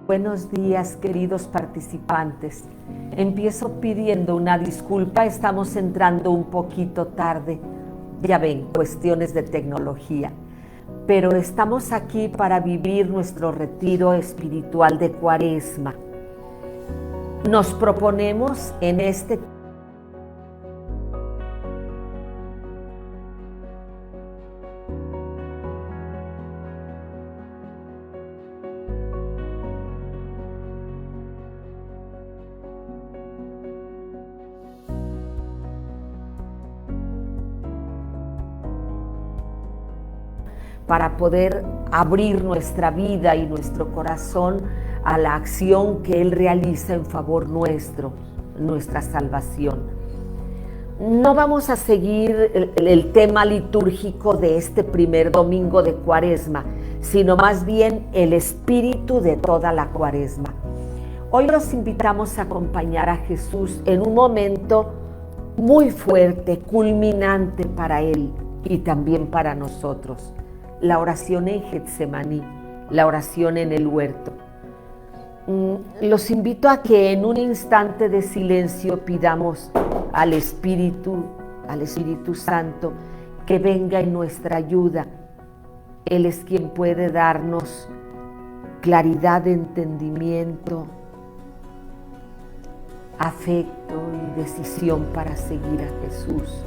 Buenos días, queridos participantes. Empiezo pidiendo una disculpa, estamos entrando un poquito tarde. Ya ven, cuestiones de tecnología. Pero estamos aquí para vivir nuestro retiro espiritual de Cuaresma. Nos proponemos en este para poder abrir nuestra vida y nuestro corazón a la acción que Él realiza en favor nuestro, nuestra salvación. No vamos a seguir el tema litúrgico de este primer domingo de Cuaresma, sino más bien el espíritu de toda la Cuaresma. Hoy los invitamos a acompañar a Jesús en un momento muy fuerte, culminante para Él y también para nosotros. La oración en Getsemaní, la oración en el huerto. Los invito a que en un instante de silencio pidamos al Espíritu Santo que venga en nuestra ayuda. Él es quien puede darnos claridad de entendimiento, afecto y decisión para seguir a Jesús.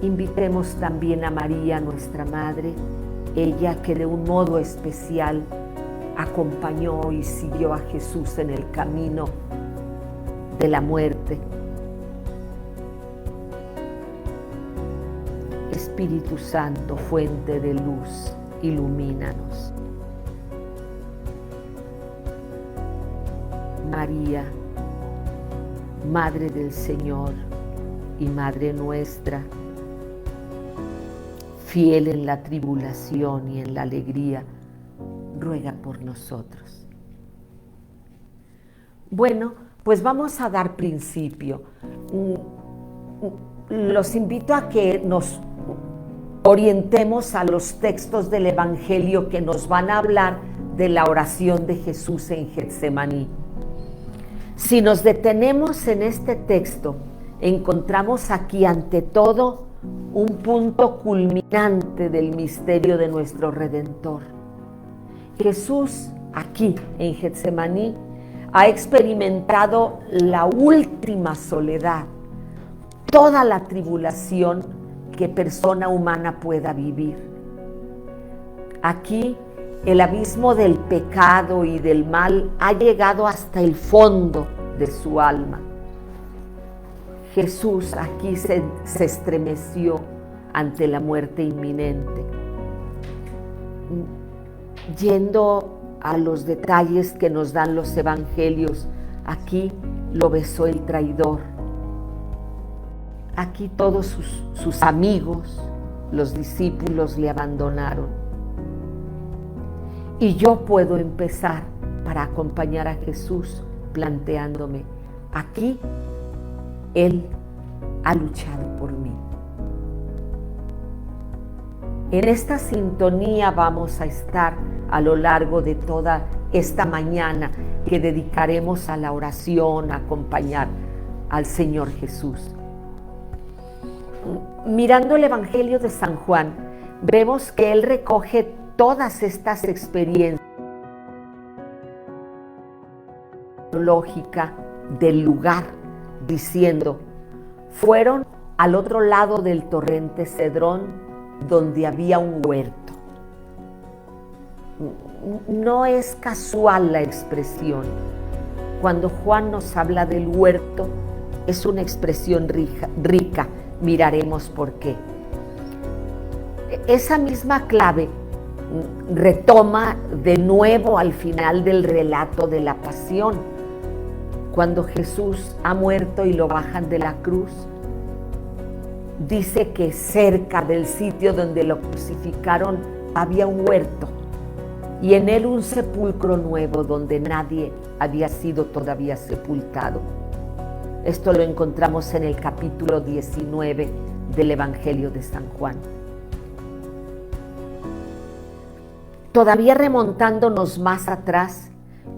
Invitemos también a María, nuestra Madre, ella que de un modo especial acompañó y siguió a Jesús en el camino de la muerte. Espíritu Santo, fuente de luz, ilumínanos. María, Madre del Señor y Madre nuestra, fiel en la tribulación y en la alegría, ruega por nosotros. Bueno, pues vamos a dar principio. Los invito a que nos orientemos a los textos del Evangelio que nos van a hablar de la oración de Jesús en Getsemaní. Si nos detenemos en este texto, encontramos aquí ante todo un punto culminante del misterio de nuestro Redentor. Jesús aquí en Getsemaní ha experimentado la última soledad, toda la tribulación que persona humana pueda vivir. Aquí el abismo del pecado y del mal ha llegado hasta el fondo de su alma. Jesús aquí se estremeció ante la muerte inminente. Yendo a los detalles que nos dan los evangelios, aquí lo besó el traidor. Aquí todos sus amigos, los discípulos, le abandonaron. Y yo puedo empezar para acompañar a Jesús planteándome, aquí Él ha luchado por mí. En esta sintonía vamos a estar a lo largo de toda esta mañana que dedicaremos a la oración, a acompañar al Señor Jesús. Mirando el Evangelio de San Juan, vemos que Él recoge todas estas experiencias lógica del lugar, diciendo, fueron al otro lado del torrente Cedrón, donde había un huerto. No es casual la expresión. Cuando Juan nos habla del huerto, es una expresión rica. Miraremos por qué. Esa misma clave retoma de nuevo al final del relato de la pasión. Cuando Jesús ha muerto y lo bajan de la cruz, dice que cerca del sitio donde lo crucificaron había un huerto y en él un sepulcro nuevo donde nadie había sido todavía sepultado. Esto lo encontramos en el capítulo 19 del Evangelio de San Juan. Todavía remontándonos más atrás,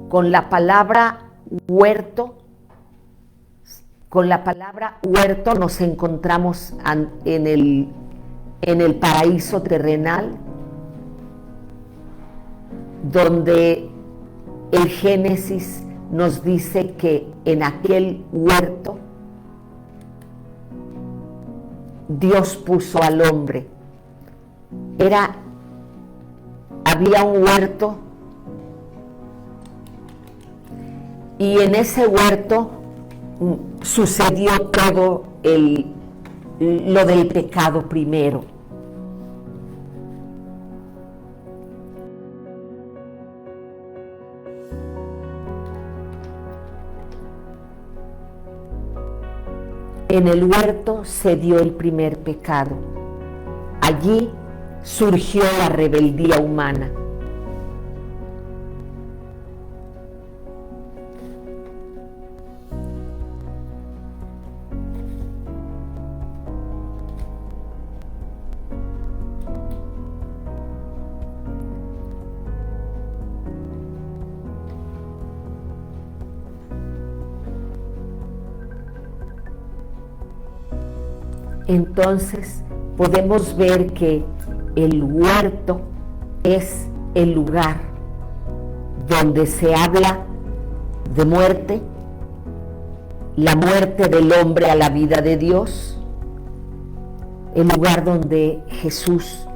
con la palabra huerto, nos encontramos en el paraíso terrenal, donde el Génesis nos dice que en aquel huerto Dios puso al hombre. Había un huerto, y en ese huerto sucedió todo lo del pecado primero. En el huerto se dio el primer pecado. Allí surgió la rebeldía humana. Entonces podemos ver que el huerto es el lugar donde se habla de muerte, la muerte del hombre a la vida de Dios, el lugar donde Jesús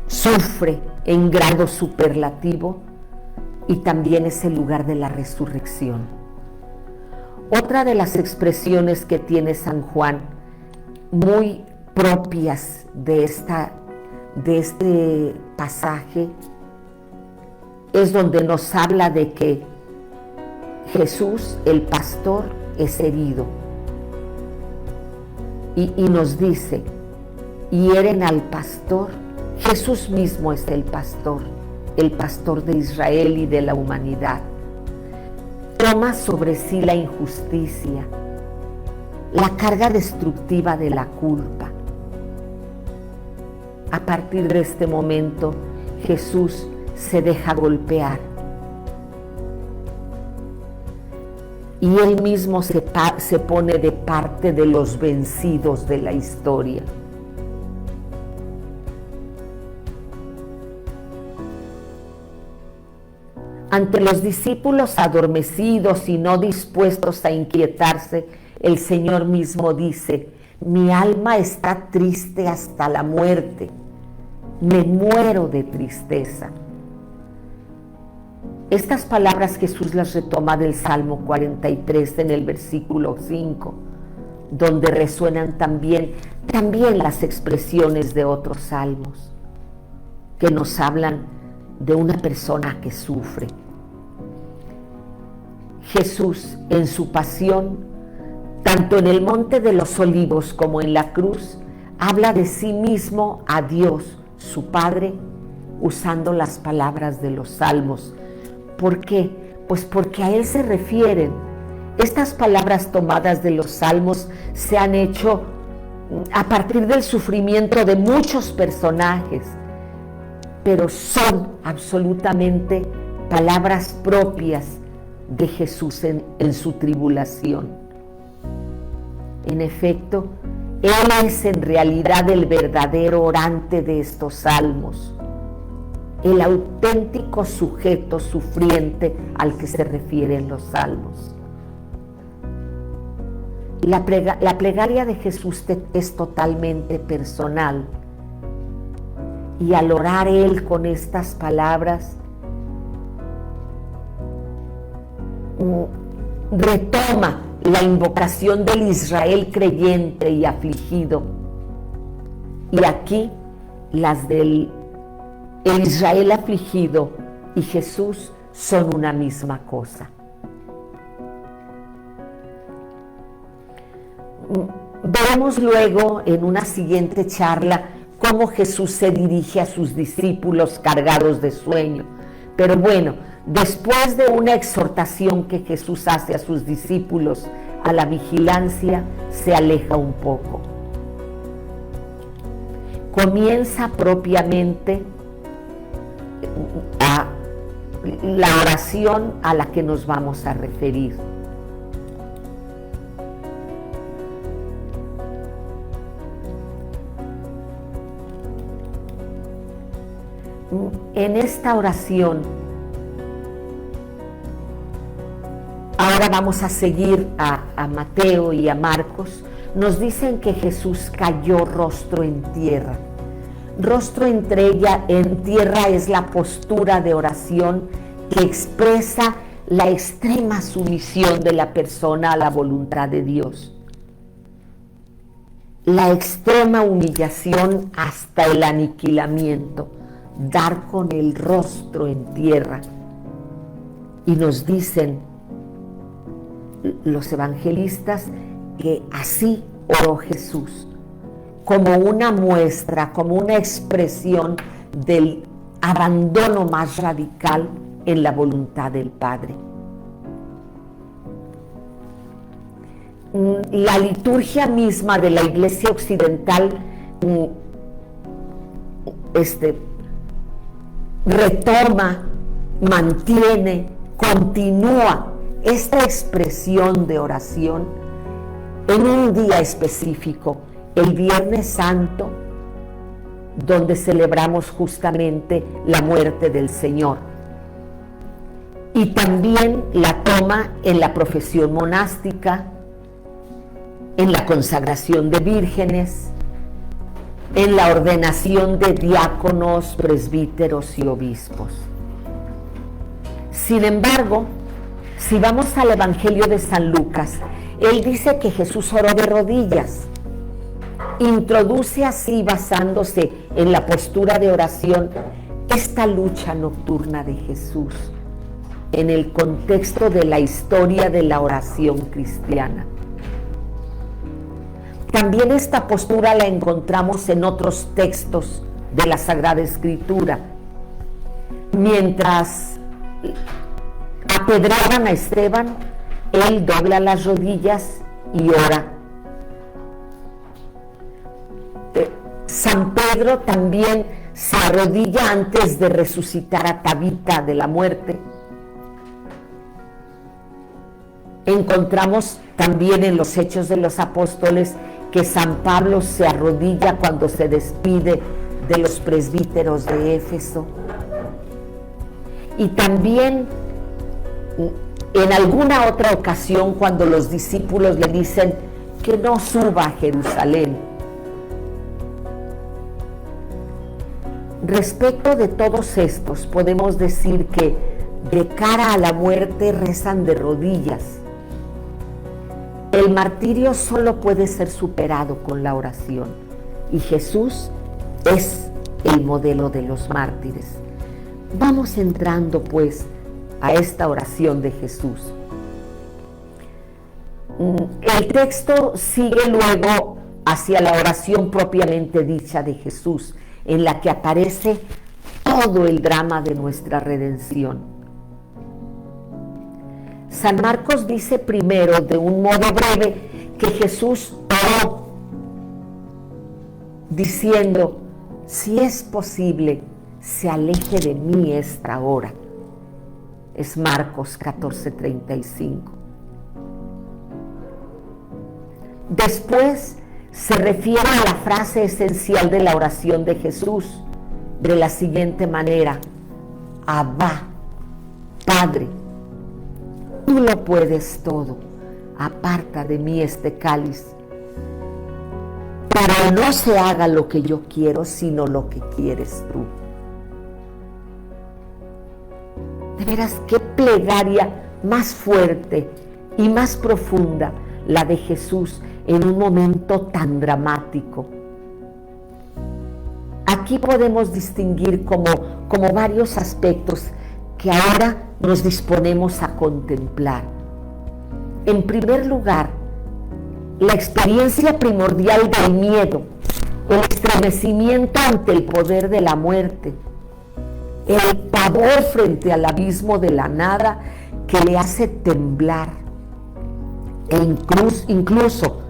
sufre en grado superlativo, y también es el lugar de la resurrección. Otra de las expresiones que tiene San Juan, muy propias de este pasaje, es donde nos habla de que Jesús, el pastor, es herido. Y nos dice, hieren al pastor. Jesús mismo es el pastor de Israel y de la humanidad. Toma sobre sí la injusticia, la carga destructiva de la culpa. A partir de este momento, Jesús se deja golpear. Y él mismo se pone de parte de los vencidos de la historia. Ante los discípulos adormecidos y no dispuestos a inquietarse, el Señor mismo dice: mi alma está triste hasta la muerte, me muero de tristeza. Estas palabras Jesús las retoma del Salmo 43 en el versículo 5, donde resuenan también las expresiones de otros salmos que nos hablan de una persona que sufre. Jesús, en su pasión, tanto en el Monte de los Olivos como en la cruz, habla de sí mismo a Dios, su Padre, usando las palabras de los salmos. ¿Por qué? Pues porque a Él se refieren. Estas palabras tomadas de los salmos se han hecho a partir del sufrimiento de muchos personajes, pero son absolutamente palabras propias de Jesús en su tribulación. En efecto, Él es en realidad el verdadero orante de estos salmos, el auténtico sujeto sufriente al que se refieren los salmos. La plegaria de Jesús es totalmente personal, y al orar Él con estas palabras, retoma la invocación del Israel creyente y afligido. Y aquí las del el Israel afligido y Jesús son una misma cosa. Veremos luego en una siguiente charla cómo Jesús se dirige a sus discípulos cargados de sueño. Pero bueno, después de una exhortación que Jesús hace a sus discípulos a la vigilancia, se aleja un poco. comienza propiamente a la oración a la que nos vamos a referir. En esta oración, ahora vamos a seguir a Mateo y a Marcos, nos dicen que Jesús cayó rostro en tierra. Rostro en tierra es la postura de oración que expresa la extrema sumisión de la persona a la voluntad de Dios. La extrema humillación hasta el aniquilamiento, dar con el rostro en tierra. Y nos dicen los evangelistas que así oró Jesús, como una muestra, como una expresión del abandono más radical en la voluntad del Padre. La liturgia misma de la Iglesia Occidental retoma, mantiene, continúa esta expresión de oración en un día específico, el Viernes Santo, donde celebramos justamente la muerte del Señor. Y también la toma en la profesión monástica, en la consagración de vírgenes, en la ordenación de diáconos, presbíteros y obispos. Sin embargo, si vamos al Evangelio de San Lucas, él dice que Jesús oró de rodillas. Introduce así, basándose en la postura de oración, esta lucha nocturna de Jesús en el contexto de la historia de la oración cristiana. También esta postura la encontramos en otros textos de la Sagrada Escritura. Mientras apedraban a Esteban, él dobla las rodillas y ora. San Pedro también se arrodilla antes de resucitar a Tabita de la muerte. Encontramos también en los Hechos de los Apóstoles que San Pablo se arrodilla cuando se despide de los presbíteros de Éfeso. Y también en alguna otra ocasión, cuando los discípulos le dicen que no suba a Jerusalén. Respecto de todos estos, podemos decir que de cara a la muerte rezan de rodillas. El martirio solo puede ser superado con la oración, y Jesús es el modelo de los mártires. Vamos entrando pues a esta oración de Jesús. El texto sigue luego hacia la oración propiamente dicha de Jesús, en la que aparece todo el drama de nuestra redención. San Marcos dice primero, de un modo breve, que Jesús oró diciendo: si es posible, se aleje de mí esta hora. Es Marcos 14:35. Después se refiere a la frase esencial de la oración de Jesús de la siguiente manera: Abba, Padre, tú lo puedes todo, aparta de mí este cáliz, pero no se haga lo que yo quiero, sino lo que quieres tú. De veras, qué plegaria más fuerte y más profunda la de Jesús en un momento tan dramático. Aquí podemos distinguir como varios aspectos que ahora nos disponemos a contemplar. En primer lugar, la experiencia primordial del miedo, el estremecimiento ante el poder de la muerte, el pavor frente al abismo de la nada que le hace temblar, e incluso,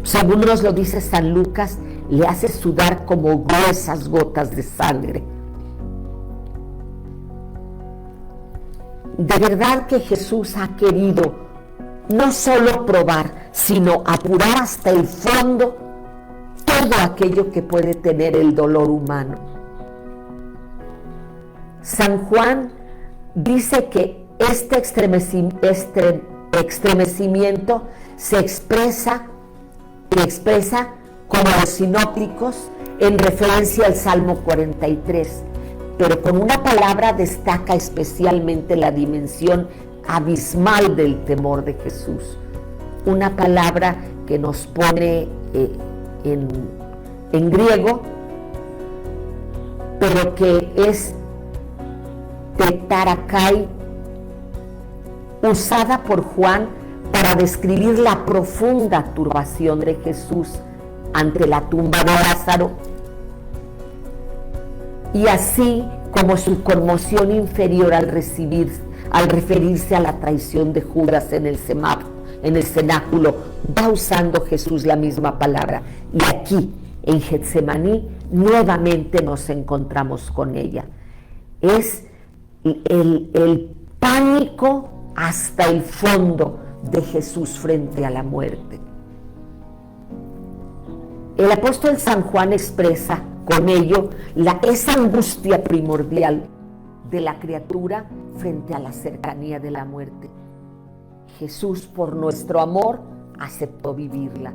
según nos lo dice San Lucas, le hace sudar como gruesas gotas de sangre. De verdad que Jesús ha querido no solo probar, sino apurar hasta el fondo todo aquello que puede tener el dolor humano. San Juan dice que este estremecimiento se expresa como los sinópticos en referencia al Salmo 43, pero con una palabra destaca especialmente la dimensión abismal del temor de Jesús. Una palabra que nos pone en griego, pero que es tetarakai, usada por Juan para describir la profunda turbación de Jesús ante la tumba de Lázaro, y así como su conmoción inferior al referirse a la traición de Judas en el cenáculo, va usando Jesús la misma palabra. Y aquí, en Getsemaní, nuevamente nos encontramos con ella. Es el pánico hasta el fondo de Jesús frente a la muerte. El apóstol San Juan expresa con ello esa angustia primordial de la criatura frente a la cercanía de la muerte. Jesús, por nuestro amor, aceptó vivirla.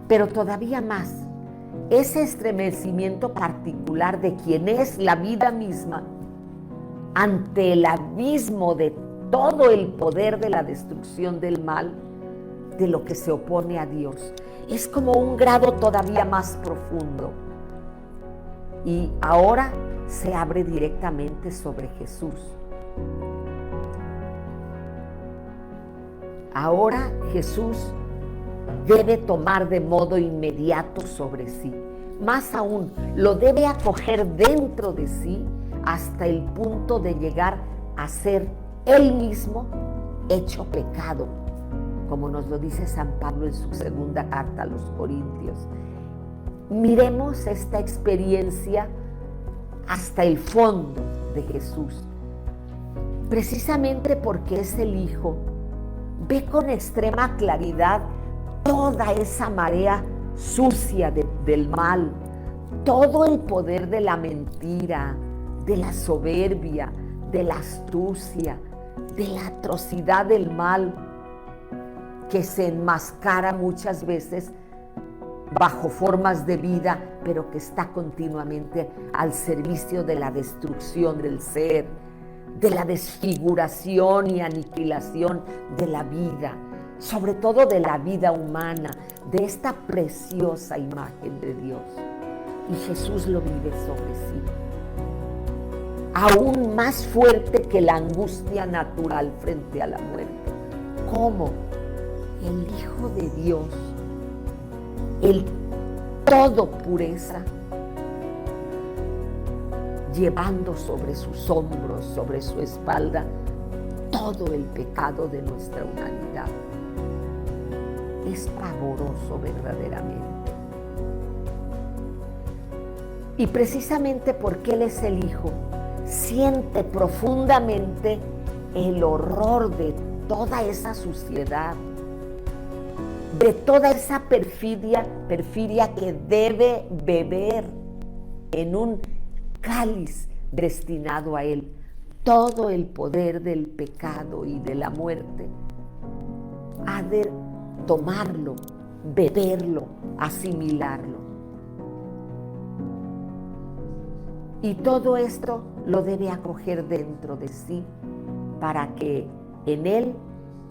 Pero todavía más, ese estremecimiento particular de quien es la vida misma ante el abismo de todo el poder de la destrucción del mal, de lo que se opone a Dios, es como un grado todavía más profundo. Y ahora se abre directamente sobre Jesús. Ahora Jesús debe tomar de modo inmediato sobre sí. Más aún, lo debe acoger dentro de sí hasta el punto de llegar a ser él mismo hecho pecado, como nos lo dice San Pablo en su segunda carta a los Corintios. Miremos esta experiencia hasta el fondo de Jesús. Precisamente porque es el Hijo, ve con extrema claridad toda esa marea sucia del mal, todo el poder de la mentira, de la soberbia, de la astucia, de la atrocidad del mal, que se enmascara muchas veces bajo formas de vida, pero que está continuamente al servicio de la destrucción del ser, de la desfiguración y aniquilación de la vida, sobre todo de la vida humana, de esta preciosa imagen de Dios. Y Jesús lo vive sobre sí, aún más fuerte que la angustia natural frente a la muerte. ¿Cómo? El Hijo de Dios, el todo pureza, llevando sobre sus hombros, sobre su espalda, todo el pecado de nuestra humanidad. Es pavoroso verdaderamente. Y precisamente porque Él es el Hijo, siente profundamente el horror de toda esa suciedad, de toda esa perfidia que debe beber en un cáliz destinado a Él. Todo el poder del pecado y de la muerte ha de tomarlo, beberlo, asimilarlo. Y todo esto lo debe acoger dentro de sí para que en Él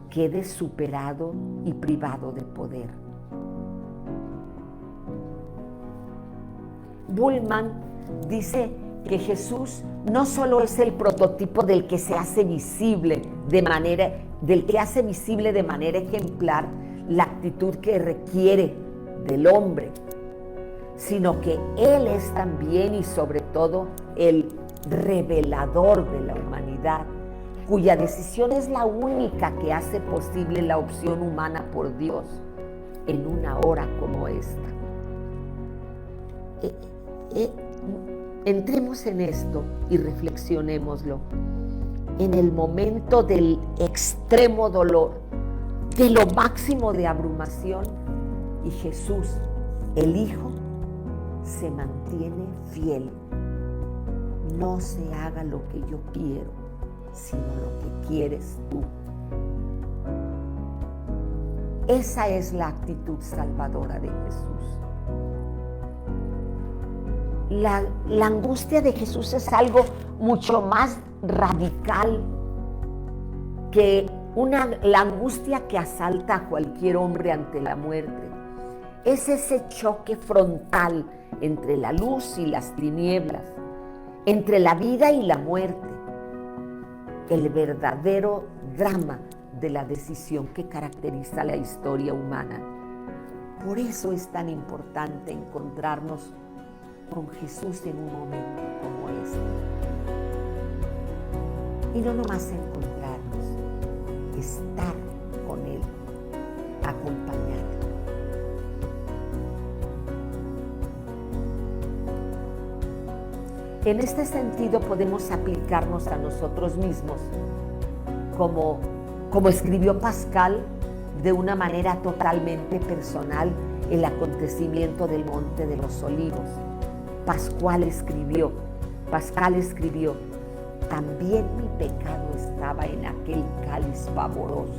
quede superado y privado de poder. Bullman dice que Jesús no solo es el prototipo del que hace visible de manera ejemplar la actitud que requiere del hombre, sino que Él es también y sobre todo el revelador de la humanidad, cuya decisión es la única que hace posible la opción humana por Dios. en una hora como esta. Entremos en esto y reflexionémoslo. En el momento del extremo dolor, de lo máximo de abrumación, y Jesús, el Hijo, se mantiene fiel. No se haga lo que yo quiero, sino lo que quieres tú. Esa es la actitud salvadora de Jesús. La angustia de Jesús es algo mucho más radical que la angustia que asalta a cualquier hombre ante la muerte. Es ese choque frontal entre la luz y las tinieblas, entre la vida y la muerte, el verdadero drama de la decisión que caracteriza la historia humana. Por eso es tan importante encontrarnos con Jesús en un momento como este. Y no nomás encontrarnos, estar con Él, acompañarlo. En este sentido podemos aplicarnos a nosotros mismos, como escribió Pascal de una manera totalmente personal el acontecimiento del Monte de los Olivos. Pascal escribió, también mi pecado estaba en aquel cáliz pavoroso.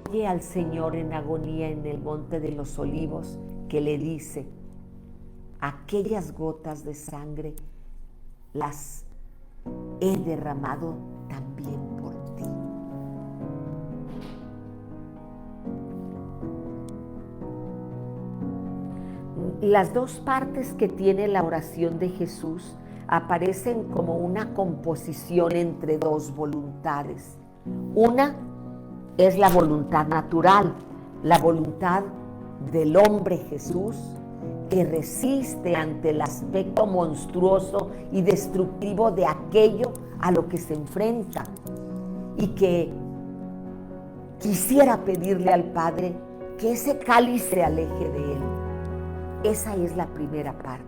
Oye al Señor en agonía en el Monte de los Olivos, que le dice: aquellas gotas de sangre las he derramado también por ti. Las dos partes que tiene la oración de Jesús aparecen como una composición entre dos voluntades. Una es la voluntad natural, la voluntad del hombre Jesús, que resiste ante el aspecto monstruoso y destructivo de aquello a lo que se enfrenta, y que quisiera pedirle al Padre que ese cáliz se aleje de él. Esa es la primera parte.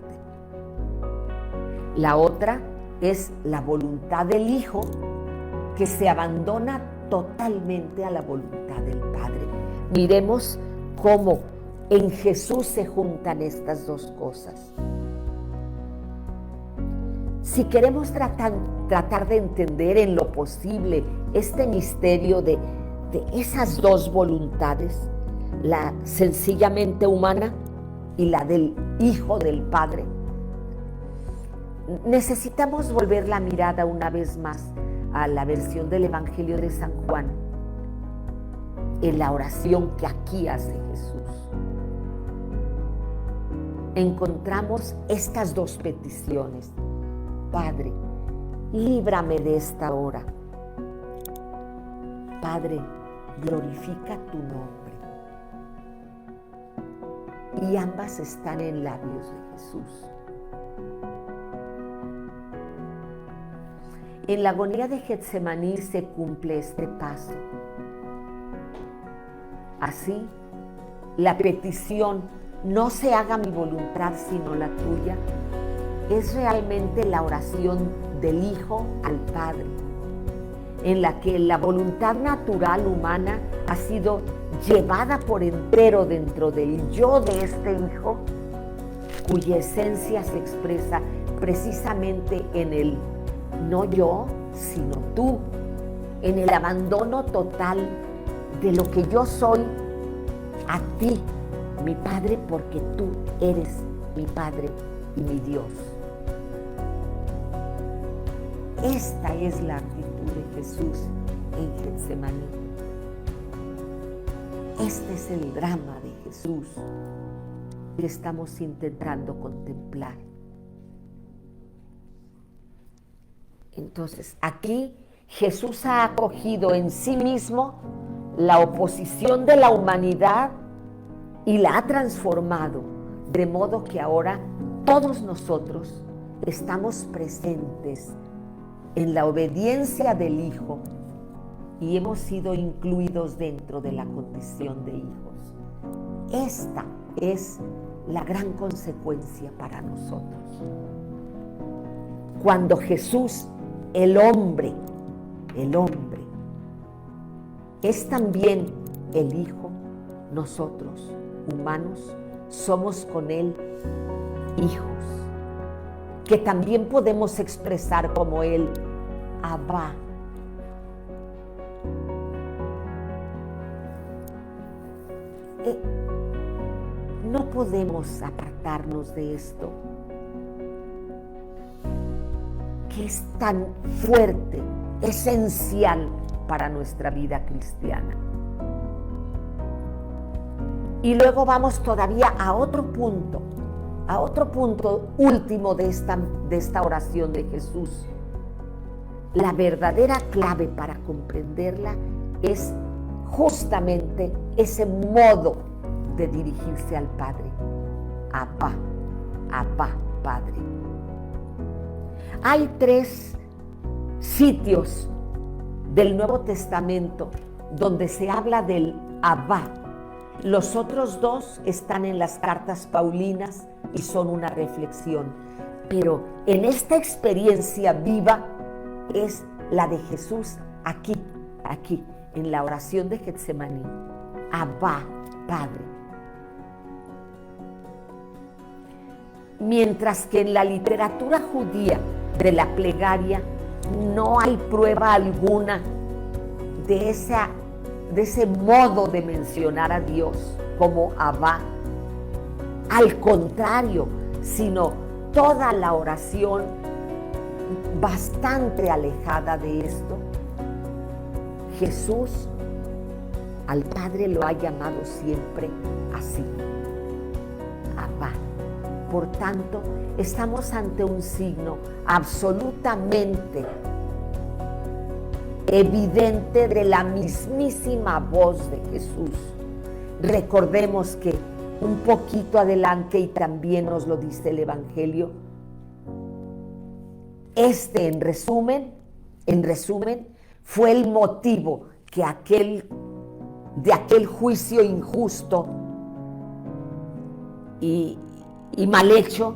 La otra es la voluntad del Hijo, que se abandona totalmente a la voluntad del Padre. Miremos cómo en Jesús se juntan estas dos cosas. Si queremos tratar de entender en lo posible este misterio de esas dos voluntades, la sencillamente humana y la del Hijo del Padre, necesitamos volver la mirada una vez más a la versión del Evangelio de San Juan, en la oración que aquí hace Jesús. Encontramos estas dos peticiones: Padre, líbrame de esta hora. Padre, glorifica tu nombre. Y ambas están en labios de Jesús. En la agonía de Getsemaní se cumple este paso. Así, la petición, no se haga mi voluntad sino la tuya, es realmente la oración del Hijo al Padre, en la que la voluntad natural humana ha sido llevada por entero dentro del yo de este Hijo, cuya esencia se expresa precisamente en el no yo, sino tú, en el abandono total de lo que yo soy a ti, mi Padre, porque tú eres mi Padre y mi Dios. Esta es la actitud de Jesús en Getsemaní. Este es el drama de Jesús que estamos intentando contemplar. Entonces, aquí Jesús ha acogido en sí mismo la oposición de la humanidad y la ha transformado, de modo que ahora todos nosotros estamos presentes en la obediencia del Hijo y hemos sido incluidos dentro de la condición de hijos. Esta es la gran consecuencia para nosotros. Cuando Jesús, el hombre, es también el Hijo, nosotros, humanos, somos con Él hijos, que también podemos expresar como Él, Abba. No podemos apartarnos de esto, que es tan fuerte, esencial para nuestra vida cristiana. Y luego vamos todavía a otro punto último de esta oración de Jesús. La verdadera clave para comprenderla es justamente ese modo de dirigirse al Padre. Abba, Abba, Padre. Hay 3 sitios del Nuevo Testamento donde se habla del Abba. Los otros 2 están en las cartas paulinas y son una reflexión. Pero en esta experiencia viva es la de Jesús aquí, en la oración de Getsemaní. Abba, Padre. Mientras que en la literatura judía de la plegaria no hay prueba alguna de ese modo de mencionar a Dios como Abba. Al contrario, sino toda la oración bastante alejada de esto. Jesús al Padre lo ha llamado siempre así, Abba. Por tanto, estamos ante un signo absolutamente evidente de la mismísima voz de Jesús. Recordemos que un poquito adelante, y también nos lo dice el Evangelio, en resumen, fue el motivo de aquel juicio injusto y mal hecho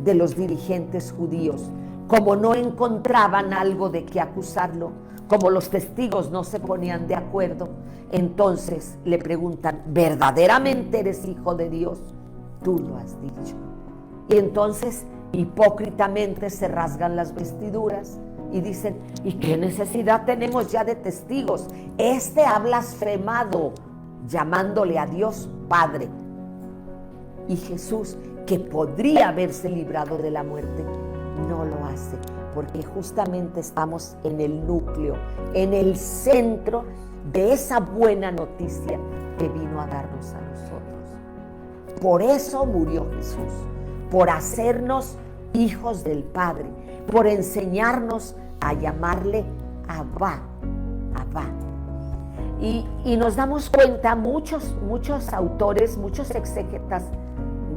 de los dirigentes judíos. Como no encontraban algo de qué acusarlo, como los testigos no se ponían de acuerdo, entonces le preguntan, ¿verdaderamente eres hijo de Dios? Tú lo has dicho. Y entonces hipócritamente se rasgan las vestiduras y dicen, ¿y qué necesidad tenemos ya de testigos? Ha blasfemado llamándole a Dios Padre. Y Jesús, que podría haberse librado de la muerte, no lo hace, porque justamente estamos en el núcleo, en el centro de esa buena noticia que vino a darnos a nosotros. Por eso murió Jesús, por hacernos hijos del Padre, por enseñarnos a llamarle Abba, Abba. Y nos damos cuenta, muchos autores, muchos exégetas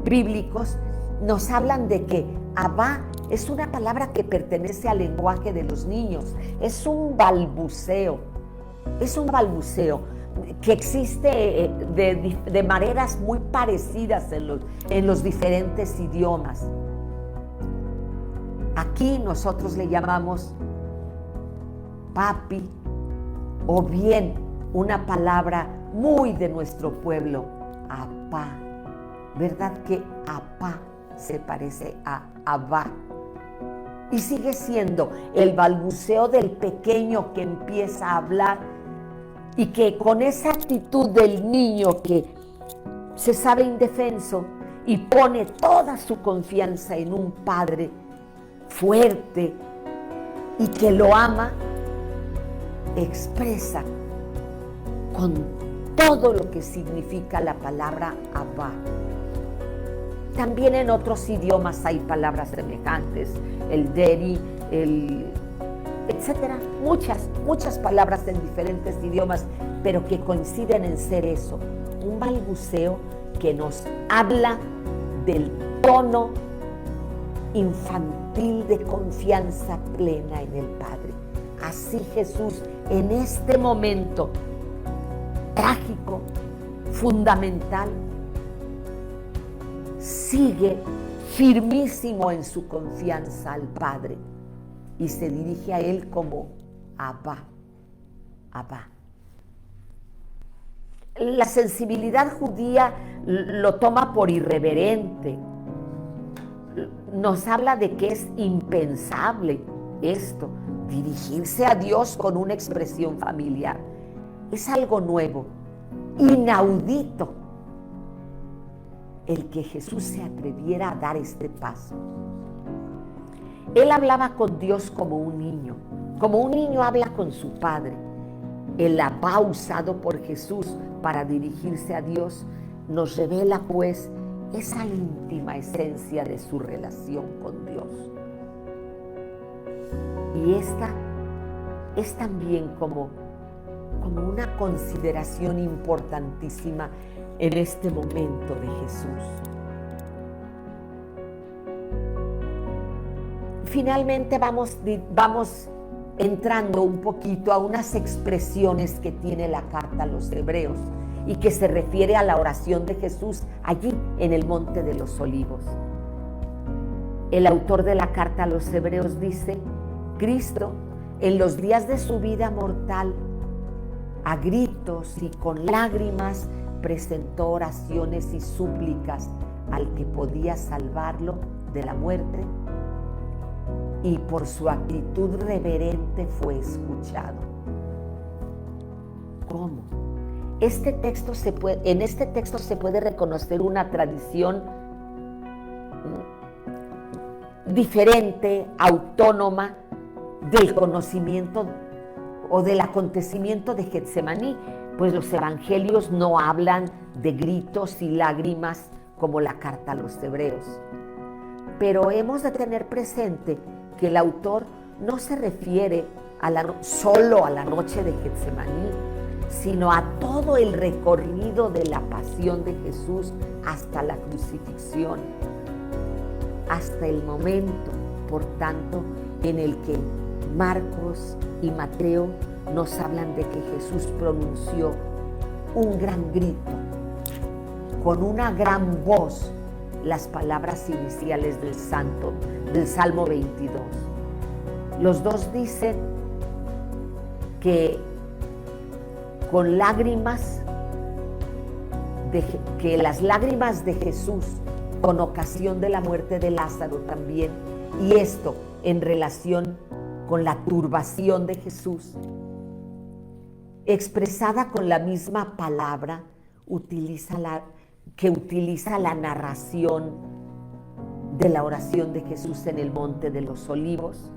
bíblicos nos hablan de que Abba es una palabra que pertenece al lenguaje de los niños, es un balbuceo que existe de maneras muy parecidas en los diferentes idiomas. Aquí nosotros le llamamos papi, o bien una palabra muy de nuestro pueblo, apá. ¿Verdad que apá se parece a abá? Y sigue siendo el balbuceo del pequeño que empieza a hablar y que con esa actitud del niño que se sabe indefenso y pone toda su confianza en un padre fuerte y que lo ama, expresa con todo lo que significa la palabra Abba. También en otros idiomas hay palabras semejantes, el Deri, etcétera, muchas palabras en diferentes idiomas, pero que coinciden en ser eso, un balbuceo que nos habla del tono infantil de confianza plena en el Padre. así Jesús en este momento trágico, fundamental, sigue firmísimo en su confianza al Padre y se dirige a Él como Abba, Abba. La sensibilidad judía lo toma por irreverente. Nos habla de que es impensable esto, dirigirse a Dios con una expresión familiar. Es algo nuevo, inaudito, el que Jesús se atreviera a dar este paso. Él hablaba con Dios como un niño habla con su Padre. El Abba usado por Jesús para dirigirse a Dios nos revela pues esa íntima esencia de su relación con Dios. Y esta es también como una consideración importantísima en este momento de Jesús. Finalmente vamos entrando un poquito a unas expresiones que tiene la carta a los Hebreos y que se refiere a la oración de Jesús allí en el Monte de los Olivos. El autor de la carta a los Hebreos dice: Cristo, en los días de su vida mortal, a gritos y con lágrimas presentó oraciones y súplicas al que podía salvarlo de la muerte, y por su actitud reverente fue escuchado. ¿Cómo? En este texto se puede reconocer una tradición diferente, autónoma del conocimiento o del acontecimiento de Getsemaní, pues los evangelios no hablan de gritos y lágrimas como la carta a los Hebreos. Pero hemos de tener presente que el autor no se refiere solo a la noche de Getsemaní, sino a todo el recorrido de la pasión de Jesús hasta la crucifixión, hasta el momento, por tanto, en el que Marcos y Mateo nos hablan de que Jesús pronunció un gran grito, con una gran voz, las palabras iniciales del Salmo 22. Los dos dicen que con lágrimas, que las lágrimas de Jesús con ocasión de la muerte de Lázaro también, y esto en relación con la turbación de Jesús, expresada con la misma palabra que utiliza la narración de la oración de Jesús en el Monte de los Olivos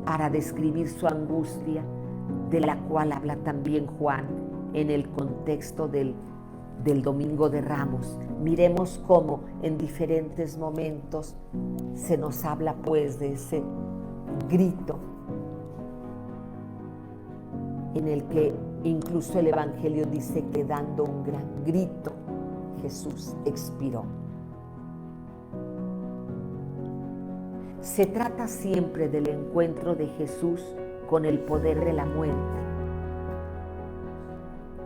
para describir su angustia, de la cual habla también Juan en el contexto del Domingo de Ramos. Miremos cómo en diferentes momentos se nos habla pues de ese grito en el que incluso el Evangelio dice que dando un gran grito Jesús expiró. Se trata siempre del encuentro de Jesús con el poder de la muerte,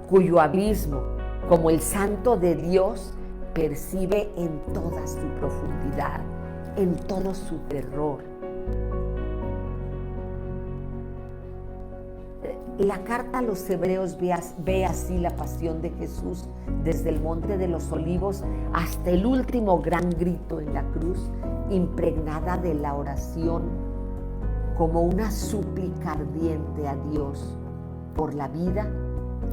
cuyo abismo, como el Santo de Dios, percibe en toda su profundidad, en todo su terror. La carta a los Hebreos ve así la pasión de Jesús desde el Monte de los Olivos hasta el último gran grito en la cruz, impregnada de la oración como una súplica ardiente a Dios por la vida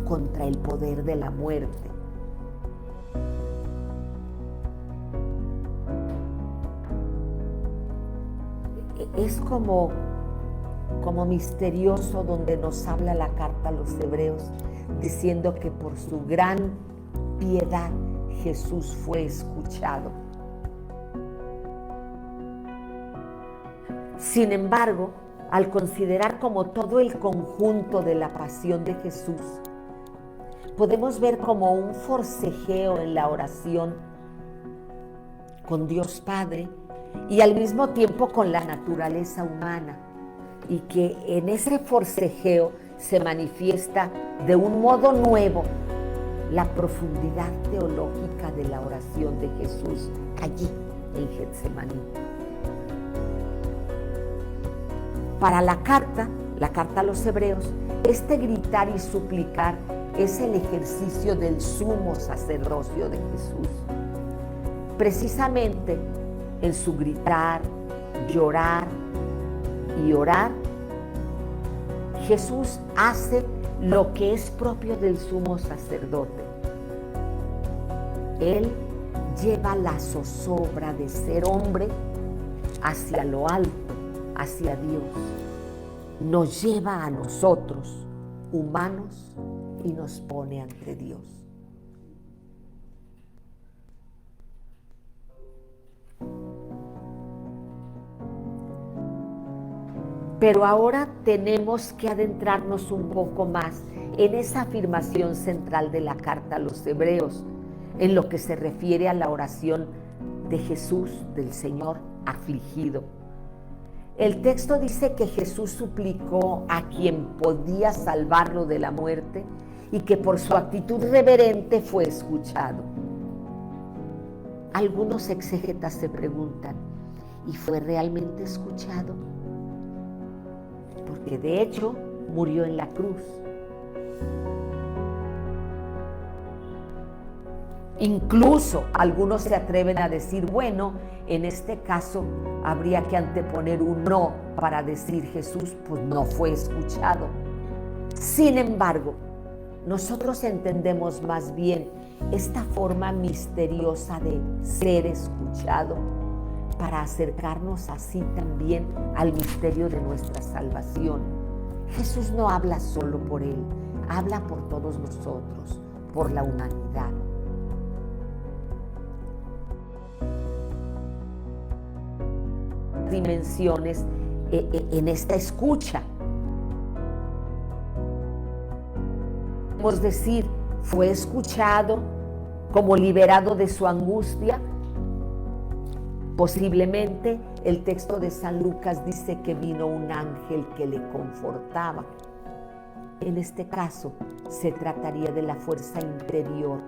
contra el poder de la muerte. Es como misterioso donde nos habla la carta a los Hebreos, diciendo que por su gran piedad Jesús fue escuchado. Sin embargo, al considerar como todo el conjunto de la pasión de Jesús, podemos ver como un forcejeo en la oración con Dios Padre y al mismo tiempo con la naturaleza humana. y que en ese forcejeo se manifiesta de un modo nuevo la profundidad teológica de la oración de Jesús allí en Getsemaní. Para la carta a los hebreos, este gritar y suplicar es el ejercicio del sumo sacerdocio de Jesús. Precisamente en su gritar, llorar y orar, Jesús hace lo que es propio del sumo sacerdote. Él lleva la zozobra de ser hombre hacia lo alto, hacia Dios. Nos lleva a nosotros, humanos, y nos pone ante Dios. Pero ahora tenemos que adentrarnos un poco más en esa afirmación central de la carta a los hebreos, en lo que se refiere a la oración de Jesús, del Señor afligido. El texto dice que Jesús suplicó a quien podía salvarlo de la muerte y que por su actitud reverente fue escuchado. Algunos exégetas se preguntan, ¿y fue realmente escuchado? Porque de hecho murió en la cruz. Incluso algunos se atreven a decir, bueno, en este caso habría que anteponer un no para decir Jesús, pues no fue escuchado. Sin embargo, nosotros entendemos más bien esta forma misteriosa de ser escuchado para acercarnos así también al misterio de nuestra salvación. Jesús no habla solo por Él, habla por todos nosotros, por la humanidad. Dimensiones en esta escucha. Podemos decir, fue escuchado como liberado de su angustia. Posiblemente el texto de San Lucas dice que vino un ángel que le confortaba. En este caso se trataría de la fuerza interior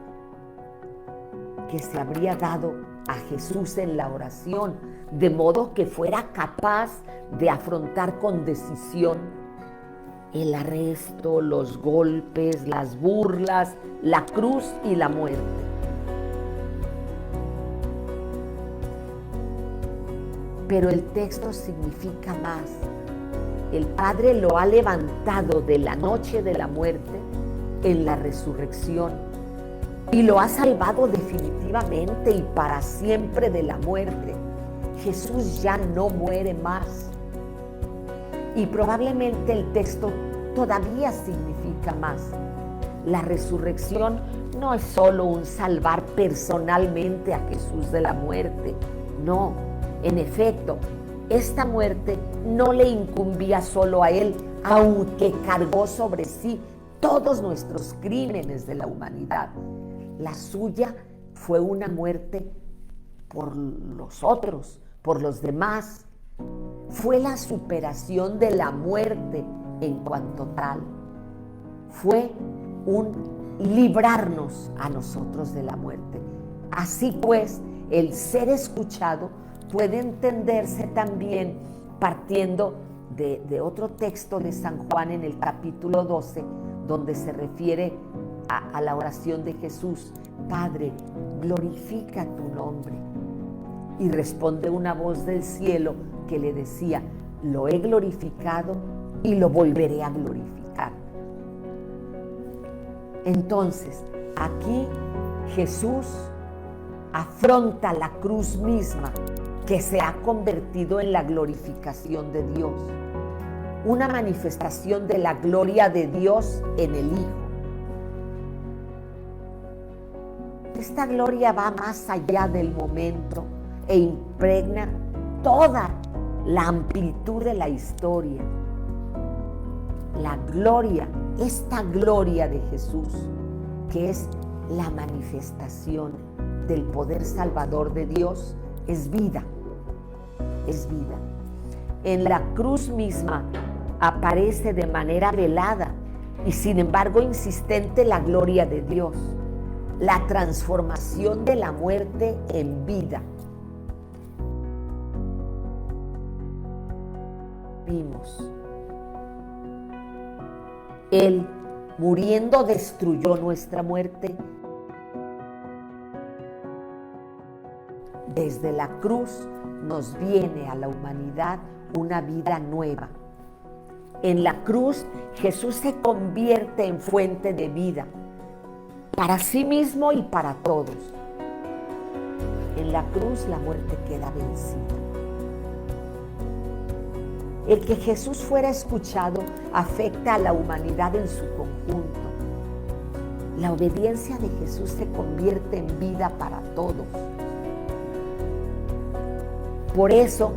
que se habría dado a Jesús en la oración, de modo que fuera capaz de afrontar con decisión el arresto, los golpes, las burlas, la cruz y la muerte. Pero el texto significa más. El Padre lo ha levantado de la noche de la muerte en la resurrección y lo ha salvado definitivamente y para siempre de la muerte. Jesús ya no muere más. Y probablemente el texto todavía significa más. La resurrección no es solo un salvar personalmente a Jesús de la muerte. No, en efecto, esta muerte no le incumbía solo a Él, aunque cargó sobre sí todos nuestros crímenes de la humanidad. La suya fue una muerte por los otros, por los demás. Fue la superación de la muerte en cuanto tal. Fue un librarnos a nosotros de la muerte. Así pues, el ser escuchado puede entenderse también partiendo de otro texto de San Juan en el capítulo 12, donde se refiere a la oración de Jesús. Padre, glorifica tu nombre. Y responde una voz del cielo que le decía, lo he glorificado y lo volveré a glorificar. Entonces, aquí Jesús afronta la cruz misma que se ha convertido en la glorificación de Dios, una manifestación de la gloria de Dios en el Hijo. Esta gloria va más allá del momento e impregna toda la amplitud de la historia. La gloria, esta gloria de Jesús, que es la manifestación del poder salvador de Dios, es vida, es vida. En la cruz misma aparece de manera velada y sin embargo insistente la gloria de Dios, la transformación de la muerte en vida. Vimos, Él muriendo destruyó nuestra muerte. Desde la cruz nos viene a la humanidad una vida nueva. En la cruz Jesús se convierte en fuente de vida para sí mismo y para todos. En la cruz la muerte queda vencida. El que Jesús fuera escuchado afecta a la humanidad en su conjunto. La obediencia de Jesús se convierte en vida para todos. Por eso,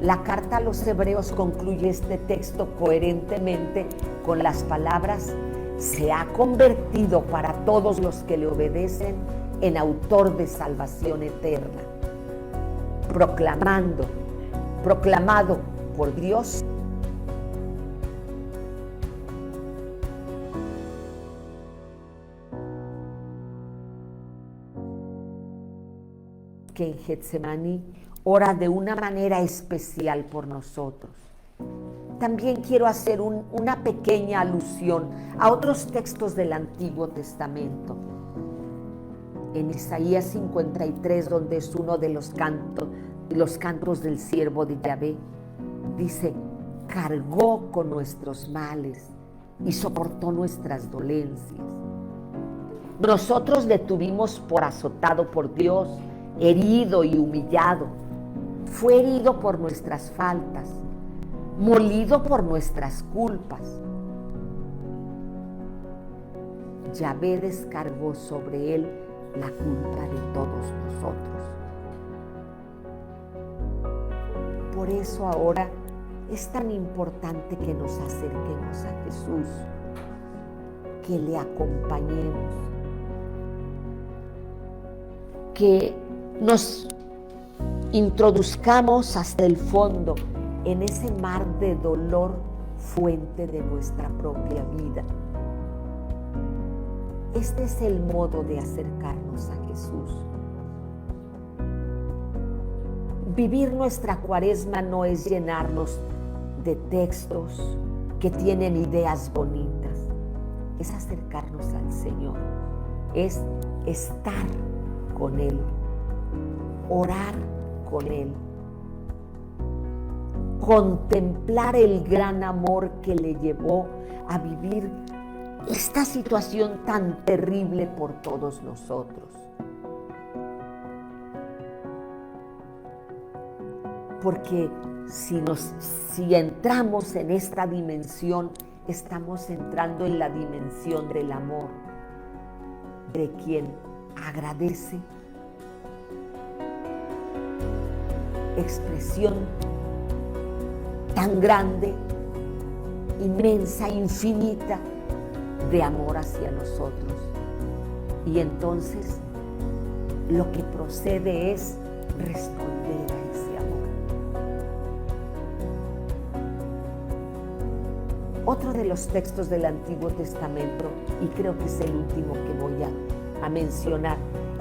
la carta a los Hebreos concluye este texto coherentemente con las palabras: se ha convertido para todos los que le obedecen en autor de salvación eterna, proclamado por Dios que en Getsemaní ora de una manera especial por nosotros. También quiero hacer una pequeña alusión a otros textos del Antiguo Testamento. En Isaías 53, donde es uno de los cantos del siervo de Yahvé, dice: cargó con nuestros males y soportó nuestras dolencias. Nosotros le tuvimos por azotado por Dios, herido y humillado. Fue herido por nuestras faltas, molido por nuestras culpas. Yahvé descargó sobre él la culpa de todos nosotros. Por eso ahora es tan importante que nos acerquemos a Jesús, que le acompañemos, que nos introduzcamos hasta el fondo en ese mar de dolor, fuente de nuestra propia vida. Este es el modo de acercarnos a Jesús. Vivir nuestra cuaresma no es llenarnos de textos que tienen ideas bonitas, es acercarnos al Señor, es estar con Él, orar con Él, contemplar el gran amor que le llevó a vivir esta situación tan terrible por todos nosotros. Porque si entramos en esta dimensión, estamos entrando en la dimensión del amor, de quien agradece, expresión tan grande, inmensa, infinita de amor hacia nosotros. Y entonces lo que procede es responder a ese amor. Otro de los textos del Antiguo Testamento, y creo que es el último que voy a mencionar,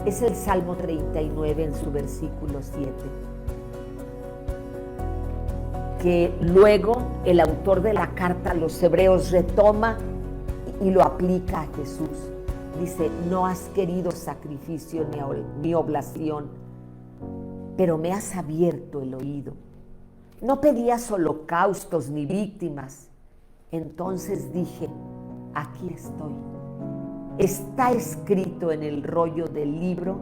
es el Salmo 39 en su versículo 7. Que luego el autor de la carta a los Hebreos retoma y lo aplica a Jesús. Dice: no has querido sacrificio ni oblación, pero me has abierto el oído. No pedías holocaustos ni víctimas. Entonces dije: aquí estoy. Está escrito en el rollo del libro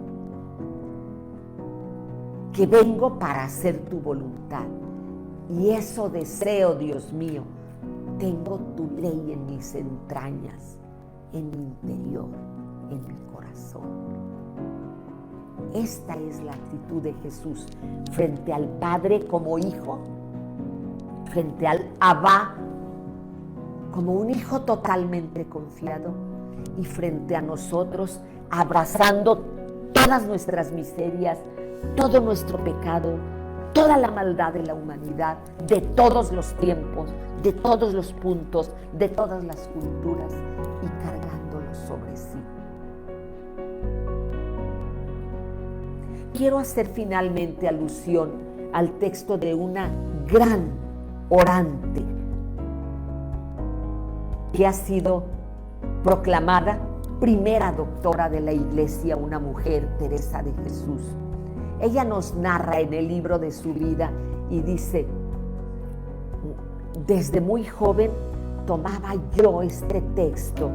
que vengo para hacer tu voluntad. Y eso deseo, Dios mío. Tengo tu ley en mis entrañas, en mi interior, en mi corazón. Esta es la actitud de Jesús frente al Padre como hijo, frente al Abba como un hijo totalmente confiado, y frente a nosotros abrazando todas nuestras miserias, todo nuestro pecado, toda la maldad de la humanidad, de todos los tiempos, de todos los puntos, de todas las culturas, y cargándolo sobre sí. Quiero hacer finalmente alusión al texto de una gran orante que ha sido proclamada primera doctora de la Iglesia, una mujer, Teresa de Jesús. Ella nos narra en el libro de su vida y dice: desde muy joven tomaba yo este texto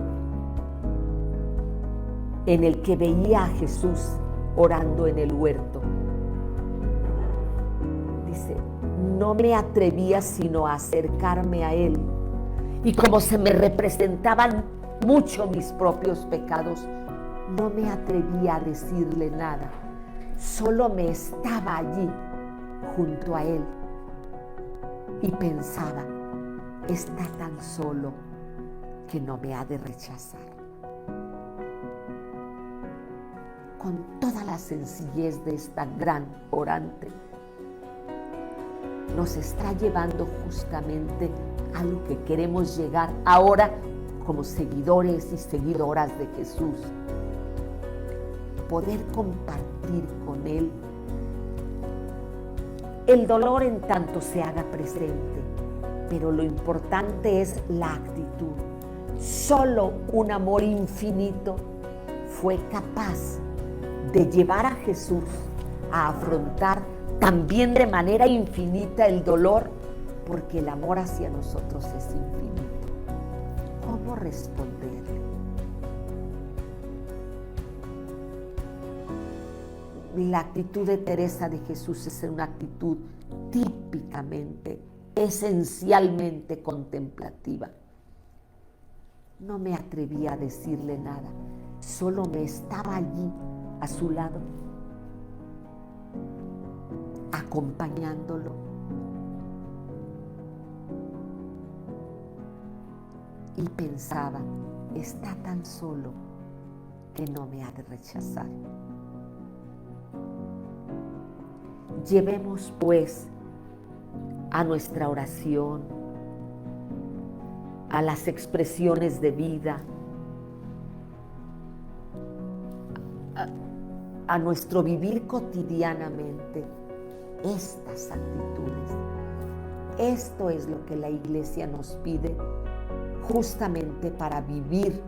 en el que veía a Jesús orando en el huerto. Dice: no me atrevía sino a acercarme a él, y como se me representaban mucho mis propios pecados, no me atrevía a decirle nada, solo me estaba allí junto a él y pensaba: está tan solo que no me ha de rechazar. Con toda la sencillez de esta gran orante, nos está llevando justamente a lo que queremos llegar ahora como seguidores y seguidoras de Jesús. Poder compartir con Él el dolor en tanto se haga presente, pero lo importante es la actitud. Solo un amor infinito fue capaz de llevar a Jesús a afrontar también de manera infinita el dolor, porque el amor hacia nosotros es infinito. ¿Cómo responderle? La actitud de Teresa de Jesús es una actitud típicamente, esencialmente contemplativa. No me atrevía a decirle nada, solo me estaba allí a su lado, acompañándolo. Y pensaba: está tan solo que no me ha de rechazar. Llevemos pues a nuestra oración, a las expresiones de vida, a nuestro vivir cotidianamente estas actitudes. Esto es lo que la Iglesia nos pide justamente para vivir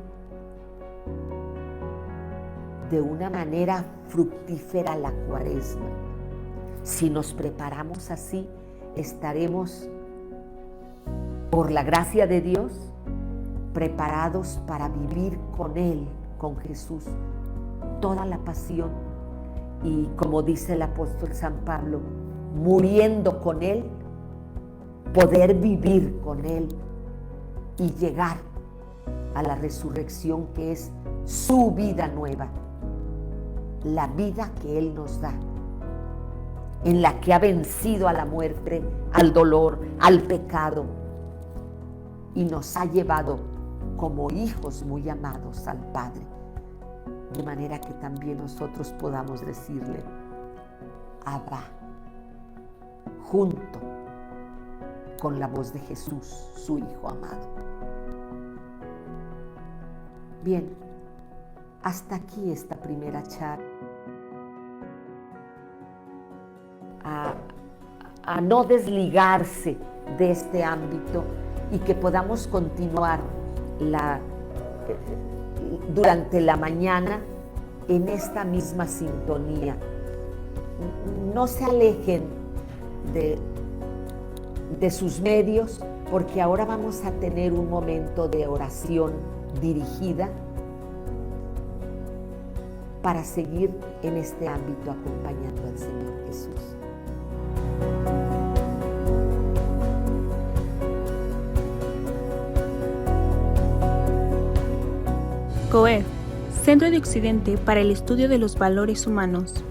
de una manera fructífera la Cuaresma. Si nos preparamos así, estaremos, por la gracia de Dios, preparados para vivir con Él, con Jesús, toda la pasión, y como dice el apóstol San Pablo, muriendo con Él, poder vivir con Él y llegar a la resurrección, que es su vida nueva, la vida que Él nos da, en la que ha vencido a la muerte, al dolor, al pecado, y nos ha llevado como hijos muy amados al Padre, de manera que también nosotros podamos decirle: Abba, junto con la voz de Jesús, su Hijo amado. Bien, hasta aquí esta primera charla. A no desligarse de este ámbito y que podamos continuar durante la mañana en esta misma sintonía. No se alejen de sus medios, porque ahora vamos a tener un momento de oración dirigida para seguir en este ámbito acompañando al Señor Jesús. COEF, Centro de Occidente para el Estudio de los Valores Humanos.